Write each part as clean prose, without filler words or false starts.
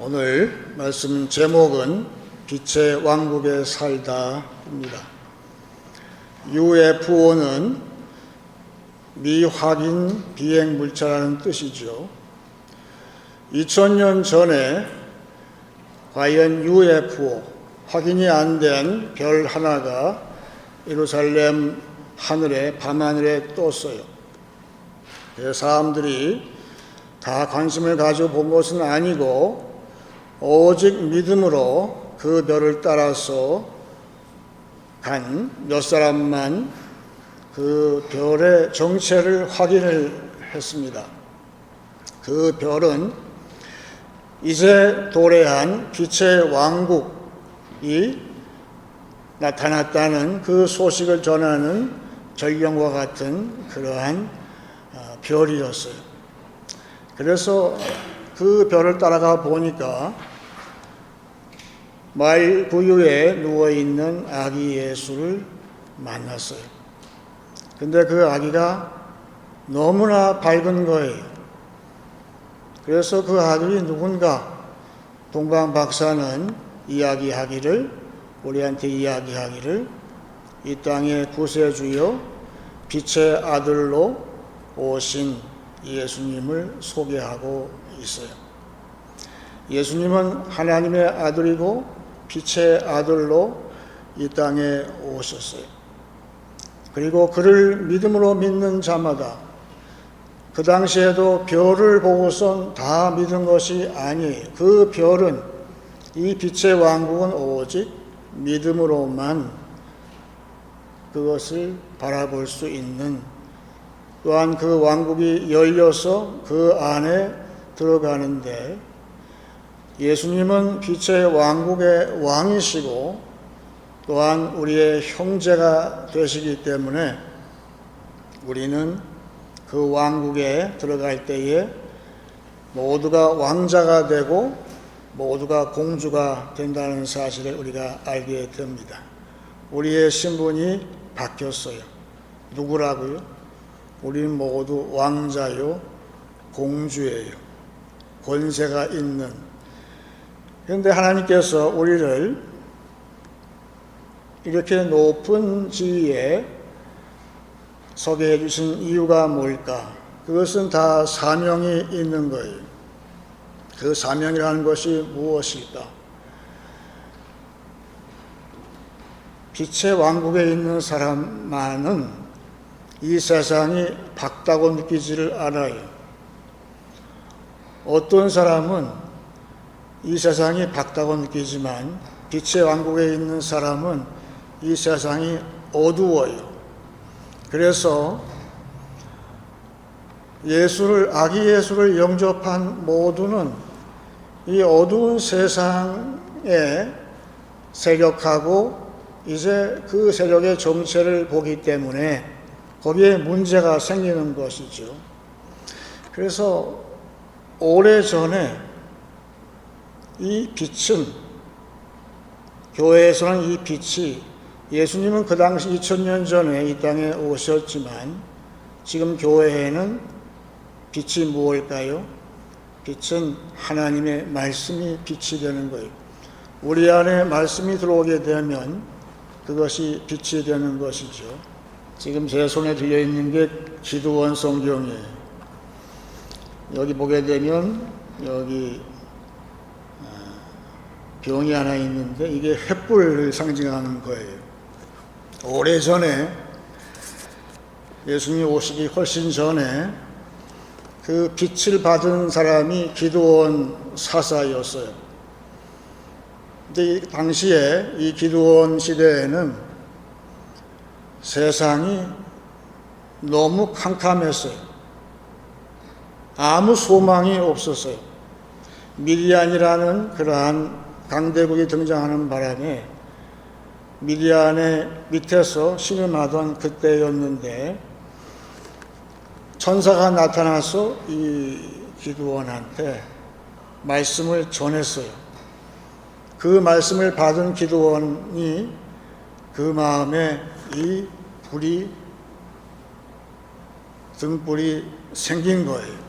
오늘 말씀 제목은 빛의 왕국에 살다입니다. UFO는 미확인 비행 물체라는 뜻이죠. 2000년 전에 과연 UFO, 확인이 안 된 별 하나가 예루살렘 하늘에 밤하늘에 떴어요. 사람들이 다 관심을 가지고 본 것은 아니고 오직 믿음으로 그 별을 따라서 간 몇 사람만 그 별의 정체를 확인을 했습니다. 그 별은 이제 도래한 빛의 왕국이 나타났다는 그 소식을 전하는 전령과 같은 그러한 별이었어요. 그래서 그 별을 따라가 보니까 말 부유에 누워있는 아기 예수를 만났어요. 근데 그 아기가 너무나 밝은 거예요. 그래서 그 아들이 누군가 동방 박사는 우리한테 이야기하기를 이 땅의 구세주요 빛의 아들로 오신 예수님을 소개하고 있어요. 예수님은 하나님의 아들이고 빛의 아들로 이 땅에 오셨어요. 그리고 그를 믿음으로 믿는 자마다 그 당시에도 별을 보고선 다 믿은 것이 아니에요. 그 별은 이 빛의 왕국은 오직 믿음으로만 그것을 바라볼 수 있는, 또한 그 왕국이 열려서 그 안에 들어가는데 예수님은 빛의 왕국의 왕이시고 또한 우리의 형제가 되시기 때문에 우리는 그 왕국에 들어갈 때에 모두가 왕자가 되고 모두가 공주가 된다는 사실을 우리가 알게 됩니다. 우리의 신분이 바뀌었어요. 누구라고요? 우리는 모두 왕자요, 공주예요. 권세가 있는. 그런데 하나님께서 우리를 이렇게 높은 지위에 서게 해주신 이유가 뭘까? 그것은 다 사명이 있는 거예요. 그 사명이라는 것이 무엇일까? 빛의 왕국에 있는 사람만은 이 세상이 밝다고 느끼지를 않아요. 어떤 사람은 이 세상이 밝다고 느끼지만 빛의 왕국에 있는 사람은 이 세상이 어두워요. 그래서 아기 예수를 영접한 모두는 이 어두운 세상에 세력하고 이제 그 세력의 정체를 보기 때문에 거기에 문제가 생기는 것이죠. 그래서 오래전에 이 빛은, 교회에서는 이 빛이, 예수님은 그 당시 2000년 전에 이 땅에 오셨지만 지금 교회에는 빛이 무엇일까요? 빛은 하나님의 말씀이 빛이 되는 거예요. 우리 안에 말씀이 들어오게 되면 그것이 빛이 되는 것이죠. 지금 제 손에 들려있는 게 기도원 성경이에요. 여기 보게 되면 여기 병이 하나 있는데 이게 횃불을 상징하는 거예요. 오래전에 예수님이 오시기 훨씬 전에 그 빛을 받은 사람이 기드온 사사였어요. 근데 당시에 이 기드온 시대에는 세상이 너무 캄캄했어요. 아무 소망이 없었어요. 미디안이라는 그러한 강대국이 등장하는 바람에 미디안의 밑에서 신음하던 그때였는데 천사가 나타나서 이 기드온한테 말씀을 전했어요. 그 말씀을 받은 기드온이 그 마음에 이 등불이 생긴 거예요.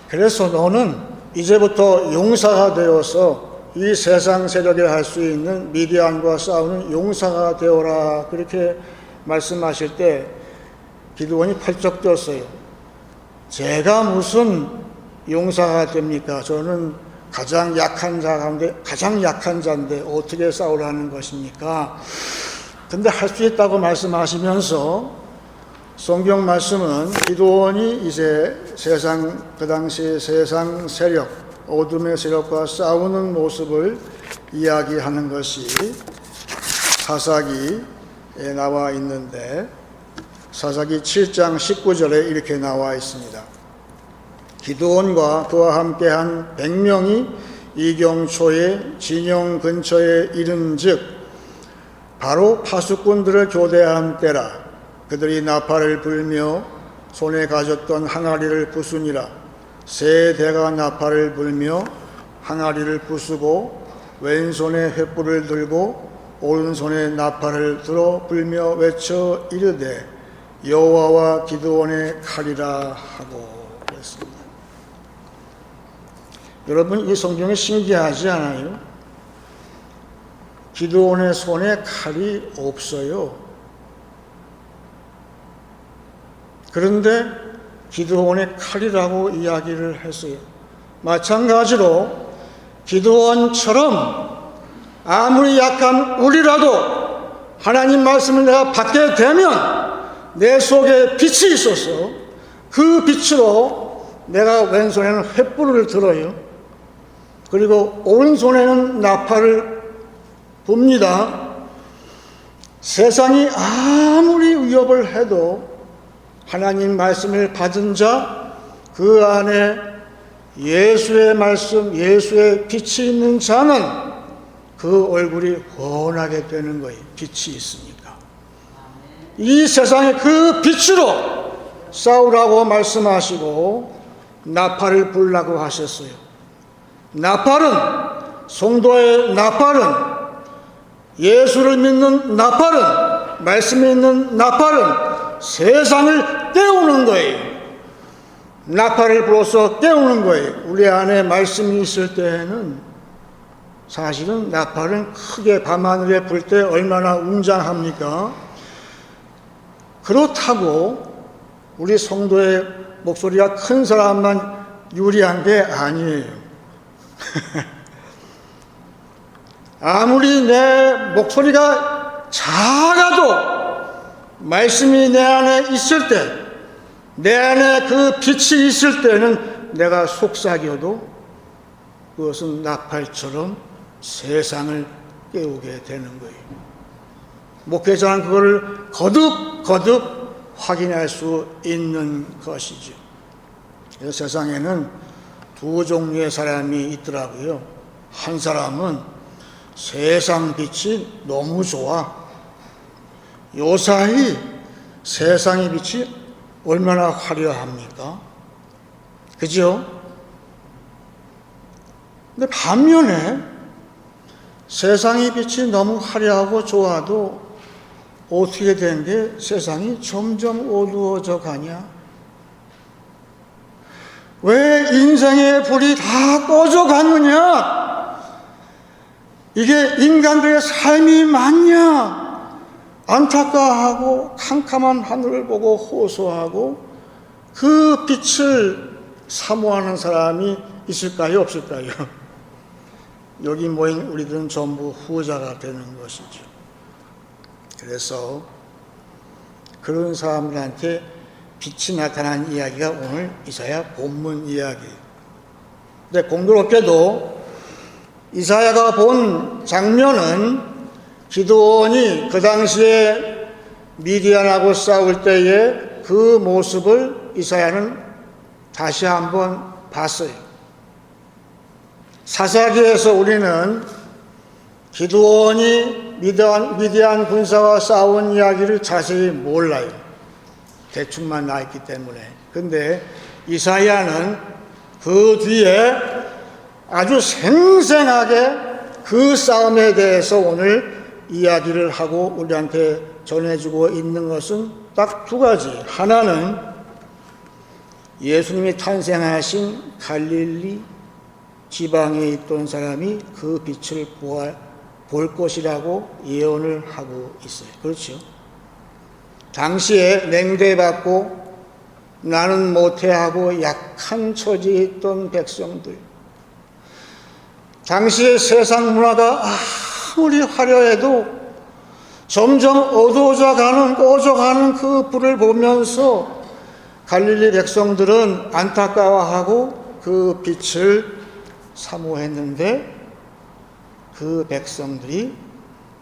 그래서 너는 이제부터 용사가 되어서 이 세상 세력에 할 수 있는 미디안과 싸우는 용사가 되어라, 그렇게 말씀하실 때 기드온이 펄쩍 뛰었어요. 제가 무슨 용사가 됩니까? 저는 가장 약한 자 가운데 가장 약한 자인데 어떻게 싸우라는 것입니까? 근데 할 수 있다고 말씀하시면서 성경 말씀은 기드온이 이제 그 당시 세상 세력, 어둠의 세력과 싸우는 모습을 이야기하는 것이 사사기에 나와 있는데, 사사기 7장 19절에 이렇게 나와 있습니다. 기드온과 그와 함께한 100명이 이경초의 진영 근처에 이른즉 바로 파수꾼들을 교대한 때라. 그들이 나팔을 불며 손에 가졌던 항아리를 부수니라. 세 대가 나팔을 불며 항아리를 부수고 왼손에 횃불을 들고 오른손에 나팔을 들어 불며 외쳐 이르되 여호와와 기드온의 칼이라 하고 그랬습니다. 여러분, 이 성경이 신기하지 않아요? 기드온의 손에 칼이 없어요. 그런데 기드온의 칼이라고 이야기를 했어요. 마찬가지로 기드온처럼 아무리 약한 우리라도 하나님 말씀을 내가 받게 되면 내 속에 빛이 있어서 그 빛으로 내가 왼손에는 횃불을 들어요. 그리고 오른손에는 나팔을 붑니다. 세상이 아무리 위협을 해도 하나님 말씀을 받은 자, 그 안에 예수의 말씀, 예수의 빛이 있는 자는 그 얼굴이 환하게 되는 거예요. 빛이 있으니까. 이 세상에 그 빛으로 싸우라고 말씀하시고 나팔을 불라고 하셨어요. 나팔은, 성도의 나팔은, 예수를 믿는 나팔은, 말씀이 있는 나팔은 세상을 깨우는 거예요. 나팔을 불어서 깨우는 거예요. 우리 안에 말씀이 있을 때에는 사실은 나팔은 크게 밤하늘에 불 때 얼마나 웅장합니까? 그렇다고 우리 성도의 목소리가 큰 사람만 유리한 게 아니에요. 아무리 내 목소리가 작아도 말씀이 내 안에 있을 때, 내 안에 그 빛이 있을 때는 내가 속삭여도 그것은 나팔처럼 세상을 깨우게 되는 거예요. 목회자는 그걸 거듭 확인할 수 있는 것이죠. 그래서 세상에는 두 종류의 사람이 있더라고요. 한 사람은 세상 빛이 너무 좋아. 요사이 세상의 빛이 얼마나 화려합니까? 그죠? 근데 반면에 세상의 빛이 너무 화려하고 좋아도 어떻게 된 게 세상이 점점 어두워져 가냐? 왜 인생의 불이 다 꺼져 가느냐? 이게 인간들의 삶이 맞냐? 안타까워하고 캄캄한 하늘을 보고 호소하고 그 빛을 사모하는 사람이 있을까요? 없을까요? 여기 모인 우리들은 전부 후자가 되는 것이죠. 그래서 그런 사람들한테 빛이 나타난 이야기가 오늘 이사야 본문 이야기예요. 근데 공교롭게도 이사야가 본 장면은 기드온이 그 당시에 미디안하고 싸울 때의 그 모습을 이사야는 다시 한번 봤어요. 사사기에서 우리는 기드온이 미디안 군사와 싸운 이야기를 자세히 몰라요. 대충만 나있기 때문에. 근데 이사야는 그 뒤에 아주 생생하게 그 싸움에 대해서 오늘 이야기를 하고 우리한테 전해주고 있는 것은 딱 두 가지. 하나는 예수님이 탄생하신 갈릴리 지방에 있던 사람이 그 빛을 볼 것이라고 예언을 하고 있어요. 그렇죠? 당시에 냉대받고 나는 못해하고 약한 처지에 있던 백성들, 당시의 세상 문화가 아무리 화려해도 점점 꺼져가는 그 불을 보면서 갈릴리 백성들은 안타까워하고 그 빛을 사모했는데, 그 백성들이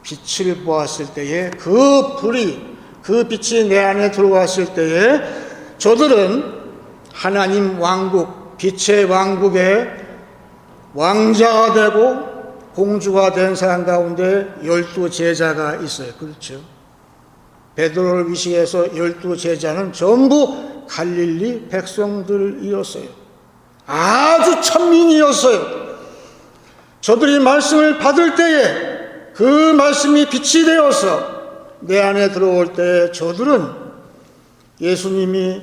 빛을 보았을 때에 그 빛이 내 안에 들어왔을 때에 저들은 하나님 왕국, 빛의 왕국의 왕자가 되고 공주가 된 사람 가운데 12제자가 있어요. 그렇죠? 베드로를 위시해서 12제자는 전부 갈릴리 백성들이었어요. 아주 천민이었어요. 저들이 말씀을 받을 때에 그 말씀이 빛이 되어서 내 안에 들어올 때 저들은 예수님이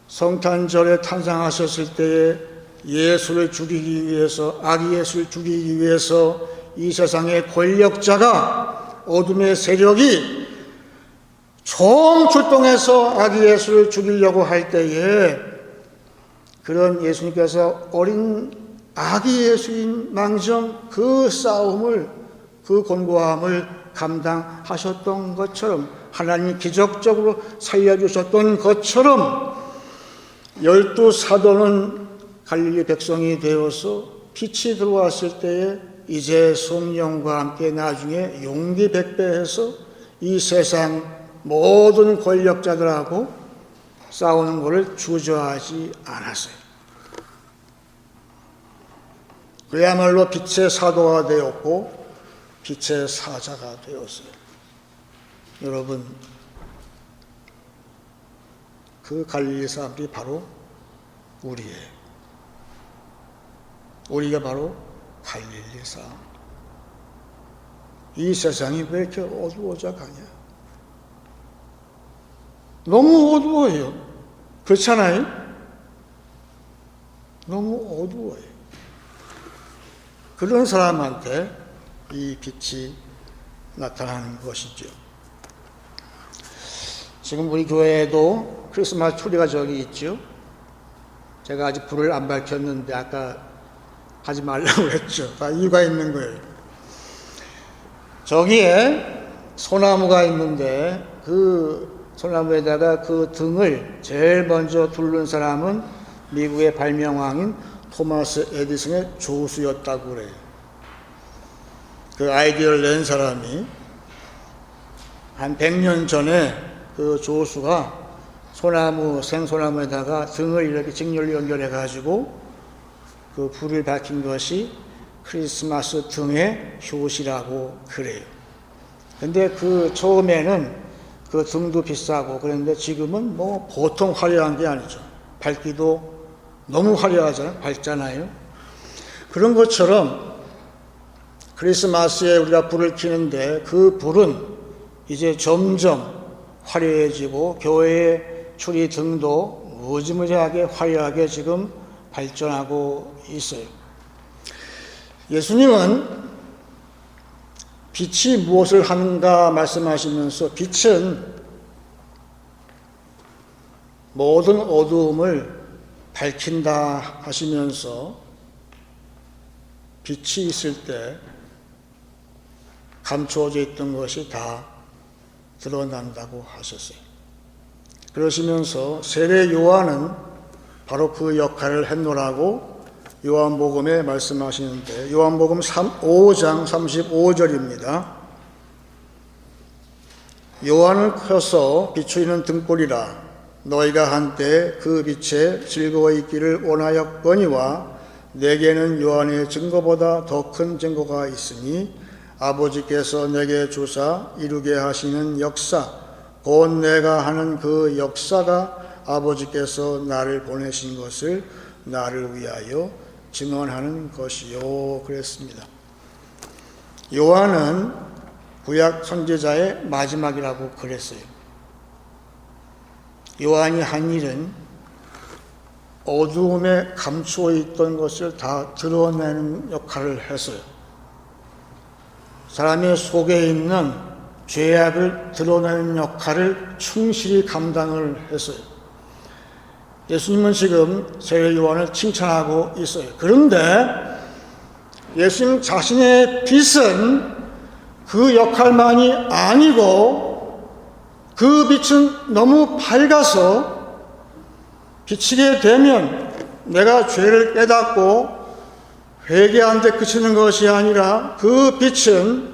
성탄절에 탄생하셨을 때에 예수를 죽이기 위해서, 아기 예수를 죽이기 위해서 이 세상의 권력자가, 어둠의 세력이 총출동해서 아기 예수를 죽이려고 할 때에 그런 예수님께서 어린 아기 예수인 망정 그 싸움을, 그 곤고함을 감당하셨던 것처럼, 하나님이 기적적으로 살려주셨던 것처럼 12사도는 갈릴리 백성이 되어서 빛이 들어왔을 때에 이제 성령과 함께 나중에 용기 백배해서 이 세상 모든 권력자들하고 싸우는 것을 주저하지 않았어요. 그야말로 빛의 사도가 되었고 빛의 사자가 되었어요. 여러분, 그 갈릴리 사람들이 바로 우리예요. 우리가 바로 갈릴리 사람. 이 세상이 왜 이렇게 어두워져 가냐? 너무 어두워요. 그렇잖아요? 너무 어두워요. 그런 사람한테 이 빛이 나타나는 것이죠. 지금 우리 교회에도 크리스마스 트리가 저기 있죠. 제가 아직 불을 안 밝혔는데 아까 하지 말라고 했죠. 다 이유가 있는 거예요. 저기에 소나무가 있는데 그 소나무에다가 그 등을 제일 먼저 두른 사람은 미국의 발명왕인 토마스 에디슨의 조수였다고 그래요. 그 아이디어를 낸 사람이 한 100년 전에 그 조수가 생소나무에다가 등을 이렇게 직렬로 연결해 가지고 그 불을 밝힌 것이 크리스마스 등의 효시라고 그래요. 근데 그 처음에는 그 등도 비싸고 그랬는데 지금은 뭐 보통 화려한 게 아니죠. 밝기도 너무 화려하잖아요. 밝잖아요. 그런 것처럼 크리스마스에 우리가 불을 켜는데 그 불은 이제 점점 화려해지고 교회의 추리 등도 무지무지하게 화려하게 지금 발전하고 있어요. 예수님은 빛이 무엇을 하는가 말씀하시면서 빛은 모든 어두움을 밝힌다 하시면서 빛이 있을 때 감추어져 있던 것이 다 드러난다고 하셨어요. 그러시면서 세례 요한은 바로 그 역할을 했노라고 요한복음에 말씀하시는데, 요한복음 5장 35절입니다. 요한은 커서 비추이는 등불이라 너희가 한때 그 빛에 즐거워 있기를 원하였거니와 내게는 요한의 증거보다 더 큰 증거가 있으니 아버지께서 내게 주사 이루게 하시는 역사, 곧 내가 하는 그 역사가 아버지께서 나를 보내신 것을 나를 위하여 증언하는 것이요 그랬습니다. 요한은 구약 선지자의 마지막이라고 그랬어요. 요한이 한 일은 어두움에 감추어 있던 것을 다 드러내는 역할을 했어요. 사람의 속에 있는 죄악을 드러내는 역할을 충실히 감당을 했어요. 예수님은 지금 세례 요한을 칭찬하고 있어요. 그런데 예수님 자신의 빛은 그 역할만이 아니고 그 빛은 너무 밝아서 비치게 되면 내가 죄를 깨닫고 회개한 데 그치는 것이 아니라 그 빛은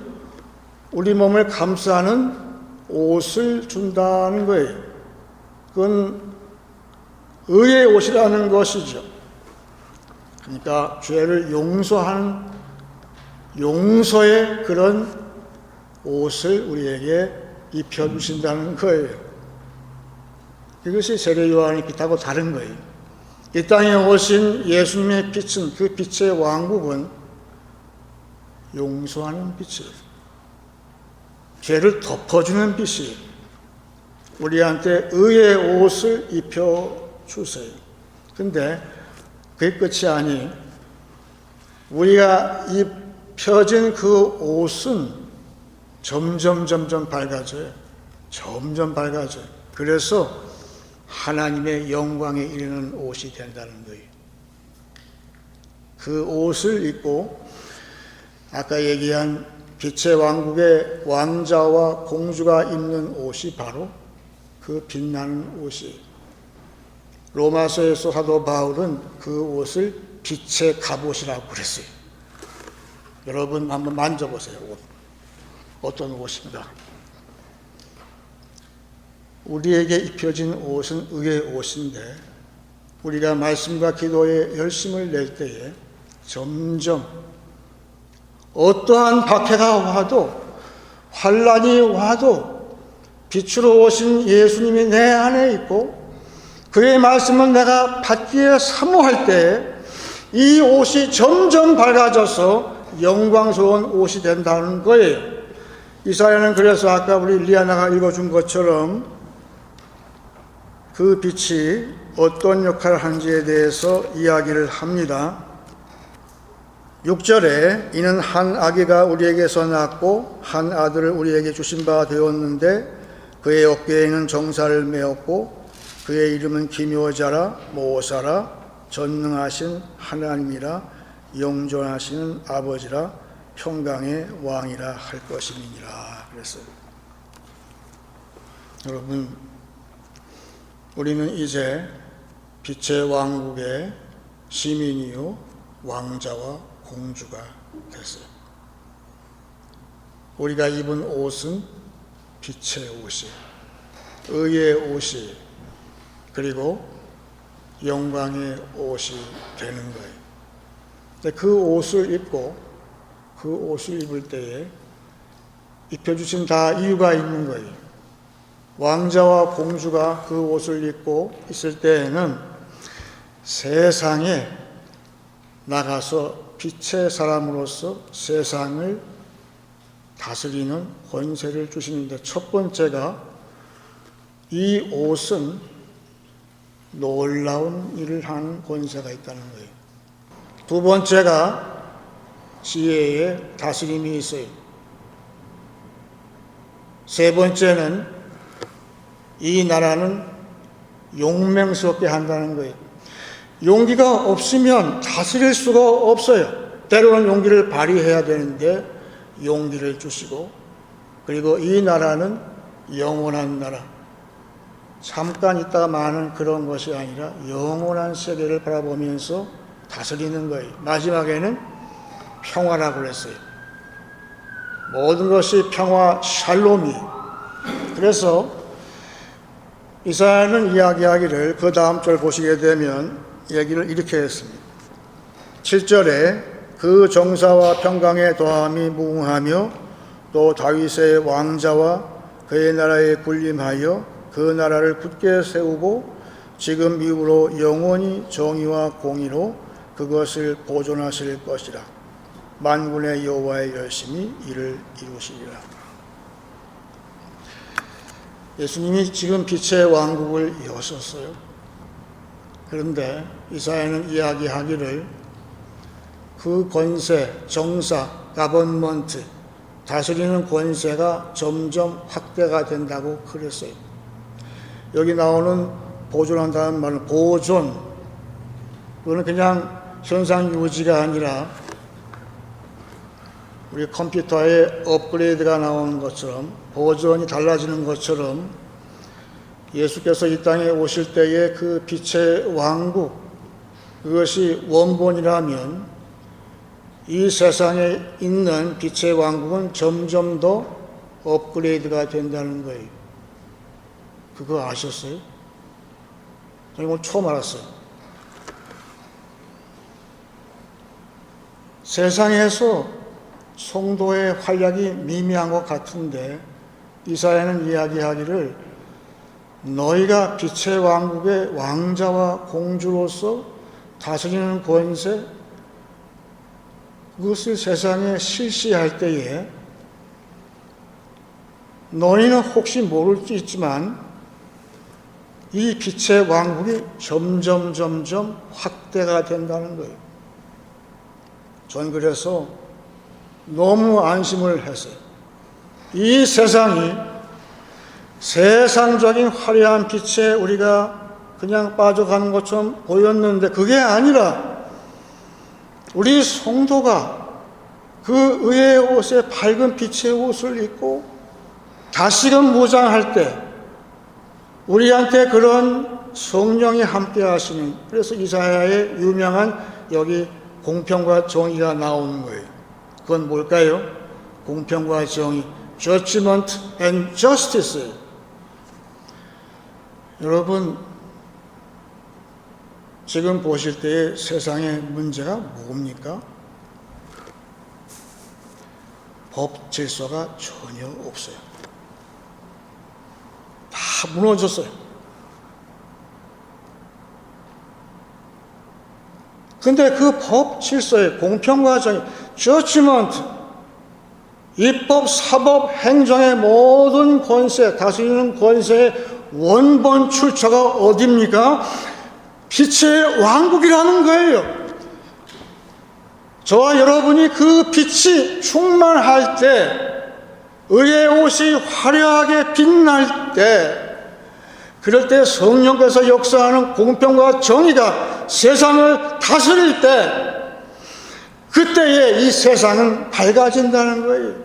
우리 몸을 감싸는 옷을 준다는 거예요. 그건 의의 옷이라는 것이죠. 그러니까 죄를 용서하는 용서의 그런 옷을 우리에게 입혀주신다는 거예요. 이것이 세례 요한의 빛하고 다른 거예요. 이 땅에 오신 예수님의 빛은, 그 빛의 왕국은 용서하는 빛이에요. 죄를 덮어주는 빛이에요. 우리한테 의의 옷을 입혀주세요. 근데 그게 끝이 아니, 우리가 입혀진 그 옷은 점점 밝아져요. 점점 밝아져요. 그래서 하나님의 영광에 이르는 옷이 된다는 거예요. 그 옷을 입고 아까 얘기한 빛의 왕국의 왕자와 공주가 입는 옷이 바로 그 빛나는 옷이에요. 로마서에서 사도 바울은 그 옷을 빛의 갑옷이라고 그랬어요. 여러분 한번 만져보세요. 옷. 어떤 옷인가? 우리에게 입혀진 옷은 의의 옷인데 우리가 말씀과 기도에 열심을 낼 때에 점점 어떠한 박해가 와도 환난이 와도 빛으로 오신 예수님이 내 안에 있고 그의 말씀을 내가 받기에 사모할 때 이 옷이 점점 밝아져서 영광스러운 옷이 된다는 거예요. 이사야는 그래서 아까 우리 리아나가 읽어준 것처럼 그 빛이 어떤 역할을 하는지에 대해서 이야기를 합니다. 6절에 이는 한 아기가 우리에게서 낳고 한 아들을 우리에게 주신 바 되었는데 그의 어깨에는 정사를 메었고 그의 이름은 기묘자라 모사라 전능하신 하나님이라 영존하시는 아버지라 평강의 왕이라 할 것임이니라 그랬어요. 여러분, 우리는 이제 빛의 왕국의 시민이요 왕자와 공주가 됐어요. 우리가 입은 옷은 빛의 옷이에요. 의의 옷이 그리고 영광의 옷이 되는 거예요. 근데 그 옷을 입고 그 옷을 입을 때에 입혀주신 다 이유가 있는 거예요. 왕자와 공주가 그 옷을 입고 있을 때에는 세상에 나가서 빛의 사람으로서 세상을 다스리는 권세를 주시는데 첫 번째가 이 옷은 놀라운 일을 하는 권세가 있다는 거예요. 두 번째가 지혜의 다스림이 있어요. 세 번째는 이 나라는 용맹스럽게 한다는 거예요. 용기가 없으면 다스릴 수가 없어요. 때로는 용기를 발휘해야 되는데 용기를 주시고 그리고 이 나라는 영원한 나라, 잠깐 있다가 마는 그런 것이 아니라 영원한 세계를 바라보면서 다스리는 거예요. 마지막에는 평화라고 그랬어요. 모든 것이 평화 샬롬이에요. 그래서 이사야는 이야기하기를 그 다음 절 보시게 되면 얘기를 이렇게 했습니다. 7절에 그 정사와 평강의 도함이 무궁하며 또 다윗의 왕자와 그의 나라에 군림하여 그 나라를 굳게 세우고 지금 이후로 영원히 정의와 공의로 그것을 보존하실 것이라. 만군의 여호와의 열심히 이를 이루시리라. 예수님이 지금 빛의 왕국을 여셨어요. 그런데 이사야는 이야기하기를 그 권세, 정사, 가버먼트, 다스리는 권세가 점점 확대가 된다고 그랬어요. 여기 나오는 보존한다는 말은 보존, 그거는 그냥 현상 유지가 아니라 우리 컴퓨터에 업그레이드가 나오는 것처럼, 버전이 달라지는 것처럼 예수께서 이 땅에 오실 때의 그 빛의 왕국, 그것이 원본이라면 이 세상에 있는 빛의 왕국은 점점 더 업그레이드가 된다는 거예요. 그거 아셨어요? 저 이거 처음 알았어요. 세상에서 성도의 활약이 미미한 것 같은데 이사야는 이야기하기를 너희가 빛의 왕국의 왕자와 공주로서 다스리는 권세, 그것을 세상에 실시할 때에 너희는 혹시 모를 수 있지만 이 빛의 왕국이 점점 확대가 된다는 거예요. 전 그래서 너무 안심을 했어요. 이 세상이 세상적인 화려한 빛에 우리가 그냥 빠져가는 것처럼 보였는데 그게 아니라 우리 성도가 그 의의 옷에 밝은 빛의 옷을 입고 다시금 무장할 때 우리한테 그런 성령이 함께 하시는, 그래서 이사야의 유명한 여기 공평과 정의가 나오는 거예요. 그건 뭘까요? 공평과 정의, judgment and justice. 여러분, 지금 보실 때의 세상의 문제가 뭡니까? 법 질서가 전혀 없어요. 다 무너졌어요. 근데 그 법 질서의 공평과 정의, judgment, 입법, 사법, 행정의 모든 권세, 다스리는 권세의 원본 출처가 어디입니까? 빛의 왕국이라는 거예요. 저와 여러분이 그 빛이 충만할 때, 의의 옷이 화려하게 빛날 때, 그럴 때 성령께서 역사하는 공평과 정의가 세상을 다스릴 때, 그때에 이 세상은 밝아진다는 거예요.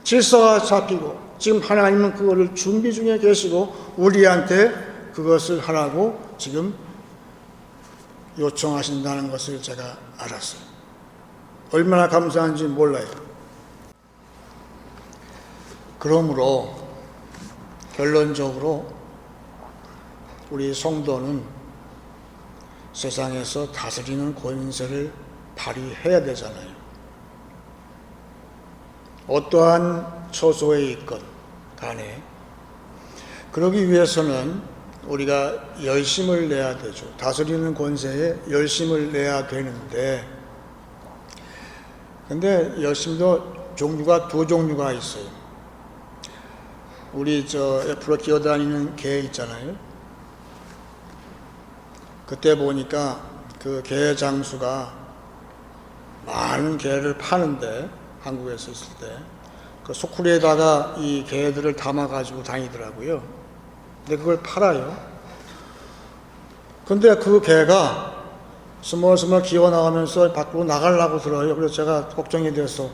질서가 잡히고, 지금 하나님은 그거를 준비 중에 계시고 우리한테 그것을 하라고 지금 요청하신다는 것을 제가 알았어요. 얼마나 감사한지 몰라요. 그러므로 결론적으로 우리 성도는 세상에서 다스리는 권세를 발휘해야 되잖아요. 어떠한 처소에 있건 간에. 그러기 위해서는 우리가 열심을 내야 되죠. 다스리는 권세에 열심을 내야 되는데, 근데 열심도 종류가 두 종류가 있어요. 우리 옆으로 기어다니는 개 있잖아요. 그때 보니까 그 개 장수가 많은 개를 파는데, 한국에서 있을 때 그 소쿠리에다가 이 개들을 담아가지고 다니더라고요. 근데 그걸 팔아요. 근데 그 개가 스멀스멀 기어 나가면서 밖으로 나가려고 들어요. 그래서 제가 걱정이 돼서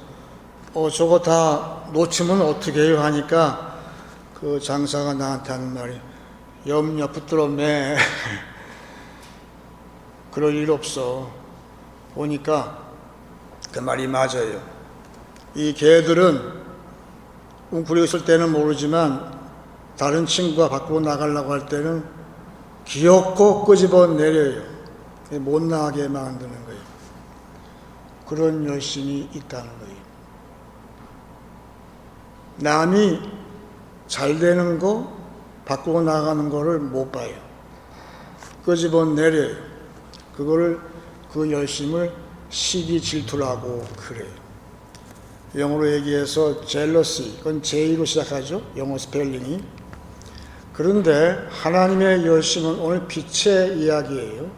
저거 다 놓치면 어떻게 해요? 하니까 그 장사가 나한테 하는 말이, 염려 붙들어 매. 그럴 일 없어. 보니까 그 말이 맞아요. 이 개들은 웅크리고 있을 때는 모르지만 다른 친구가 밖으로 나가려고 할 때는 귀엽고 끄집어 내려요. 못 나가게 만드는 거예요. 그런 열심이 있다는 거예요. 남이 잘 되는 거, 밖으로 나가는 거를 못 봐요. 끄집어 내려요. 그 열심을 시기 질투라고 그래요. 영어로 얘기해서 jealousy, 그건 J로 시작하죠. 영어 스펠링이. 그런데 하나님의 열심은 오늘 빛의 이야기예요.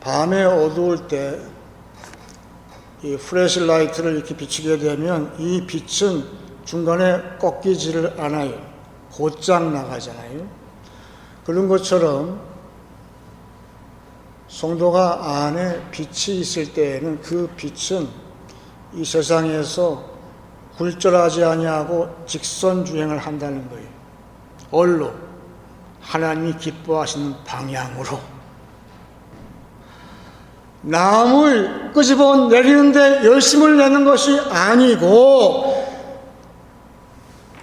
밤에 어두울 때 이 플래시라이트를 이렇게 비추게 되면 이 빛은 중간에 꺾이지를 않아요. 곧장 나가잖아요. 그런 것처럼 성도가 안에 빛이 있을 때에는 그 빛은 이 세상에서 굴절하지 아니하고 직선 주행을 한다는 거예요. 어디로? 하나님이 기뻐하시는 방향으로. 남을 끄집어 내리는데 열심을 내는 것이 아니고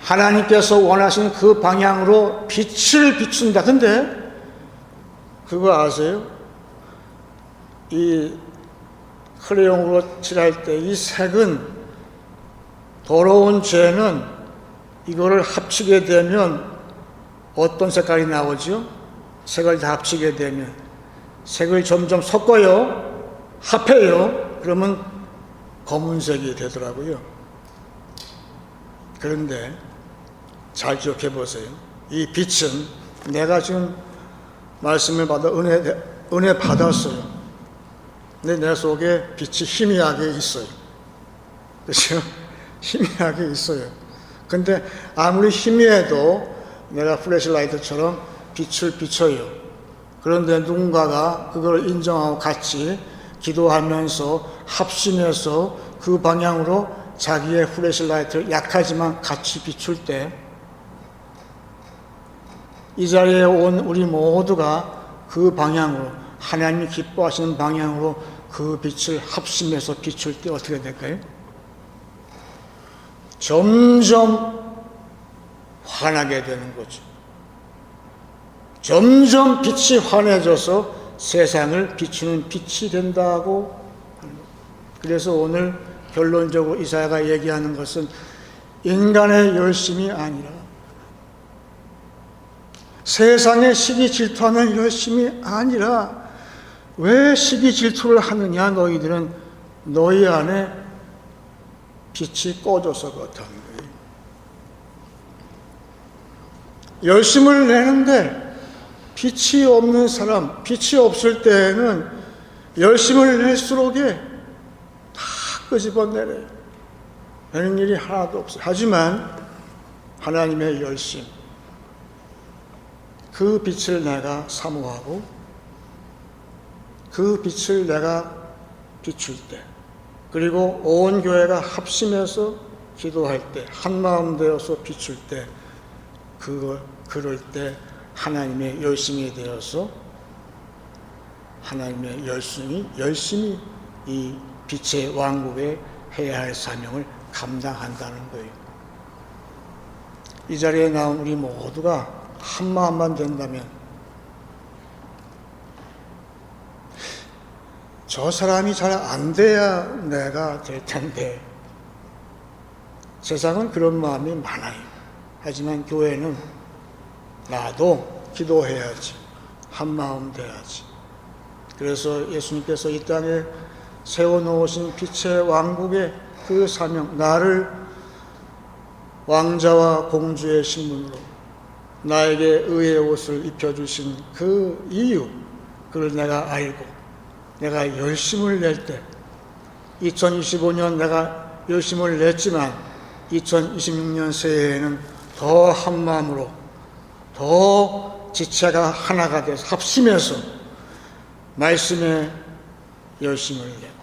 하나님께서 원하시는 그 방향으로 빛을 비춘다. 근데 그거 아세요? 이 크레용으로 칠할 때 이 색은 더러운 죄는 이거를 합치게 되면 어떤 색깔이 나오죠? 색을 다 합치게 되면 색을 점점 섞어요. 합해요. 그러면 검은색이 되더라고요. 그런데 잘 기억해 보세요. 이 빛은 내가 지금 말씀을 받아 은혜 받았어요. 근데 내 속에 빛이 희미하게 있어요. 그렇죠? 희미하게 있어요. 근데 아무리 희미해도 내가 플래시라이트처럼 빛을 비춰요. 그런데 누군가가 그걸 인정하고 같이 기도하면서 합심해서 그 방향으로 자기의 플래시라이트를 약하지만 같이 비출 때 이 자리에 온 우리 모두가 그 방향으로 하나님이 기뻐하시는 방향으로 그 빛을 합심해서 비출 때 어떻게 될까요? 점점 환하게 되는 거죠. 점점 빛이 환해져서 세상을 비추는 빛이 된다고. 그래서 오늘 결론적으로 이사야가 얘기하는 것은 인간의 열심이 아니라 세상의 시기 질투하는 열심이 아니라 왜 시기 질투를 하느냐? 너희들은 너희 안에 빛이 꺼져서 그렇다는 거예요. 열심을 내는데 빛이 없는 사람, 빛이 없을 때에는 열심을 낼수록에 다 끄집어내려요. 되는 일이 하나도 없어요. 하지만 하나님의 열심, 그 빛을 내가 사모하고 그 빛을 내가 비출 때, 그리고 온 교회가 합심해서 기도할 때, 한마음 되어서 비출 때, 그럴 때 하나님의 열심이 되어서 하나님의 열심히 이 빛의 왕국에 해야 할 사명을 감당한다는 거예요. 이 자리에 나온 우리 모두가 한 마음만 된다면 저 사람이 잘 안 돼야 내가 될 텐데, 세상은 그런 마음이 많아요. 하지만 교회는 나도 기도해야지, 한마음 돼야지. 그래서 예수님께서 이 땅에 세워놓으신 빛의 왕국의 그 사명, 나를 왕자와 공주의 신분으로 나에게 의의 옷을 입혀주신 그 이유, 그걸 내가 알고 내가 열심을 낼 때, 2025년 내가 열심을 냈지만 2026년 새해에는 더 한마음으로, 더 지체가 하나가 돼서 합심해서 말씀에 열심을 내고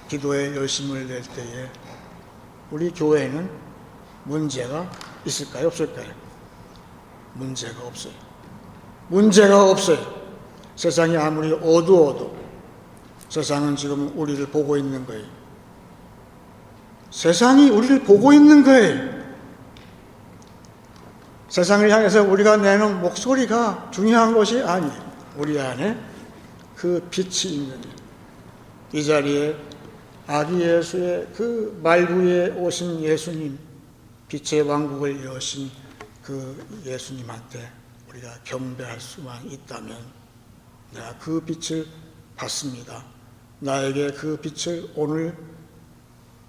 기도에 열심을 낼 때에 우리 교회는 문제가 있을까요? 없을까요? 문제가 없어요. 문제가 없어요. 세상이 아무리 어두워도 세상은 지금 우리를 보고 있는 거예요. 세상이 우리를 보고 있는 거예요. 세상을 향해서 우리가 내는 목소리가 중요한 것이 아니에요. 우리 안에 그 빛이 있는 이 자리에 아기 예수의 그 말구에 오신 예수님, 빛의 왕국을 여신 그 예수님한테 우리가 경배할 수만 있다면 내가 그 빛을 받습니다. 나에게 그 빛을 오늘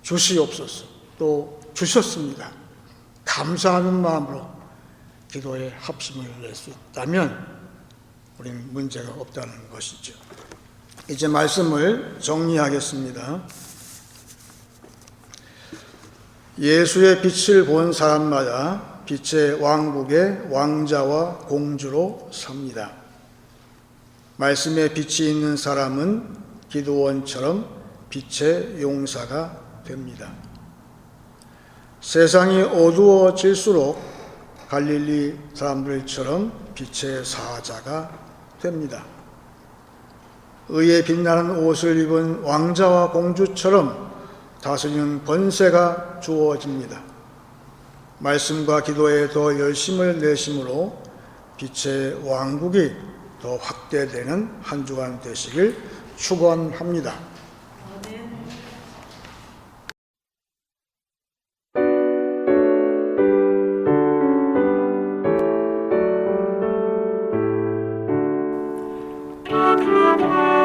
주시옵소서. 또 주셨습니다. 감사하는 마음으로 기도에 합심을 낼 수 있다면 우리는 문제가 없다는 것이죠. 이제 말씀을 정리하겠습니다. 예수의 빛을 본 사람마다 빛의 왕국의 왕자와 공주로 삽니다. 말씀에 빛이 있는 사람은 기도원처럼 빛의 용사가 됩니다. 세상이 어두워질수록 갈릴리 사람들처럼 빛의 사자가 됩니다. 의에 빛나는 옷을 입은 왕자와 공주처럼 다스리는 권세가 주어집니다. 말씀과 기도에 더 열심을 내심으로 빛의 왕국이 더 확대되는 한 주간 되시길 축원합니다. 아멘.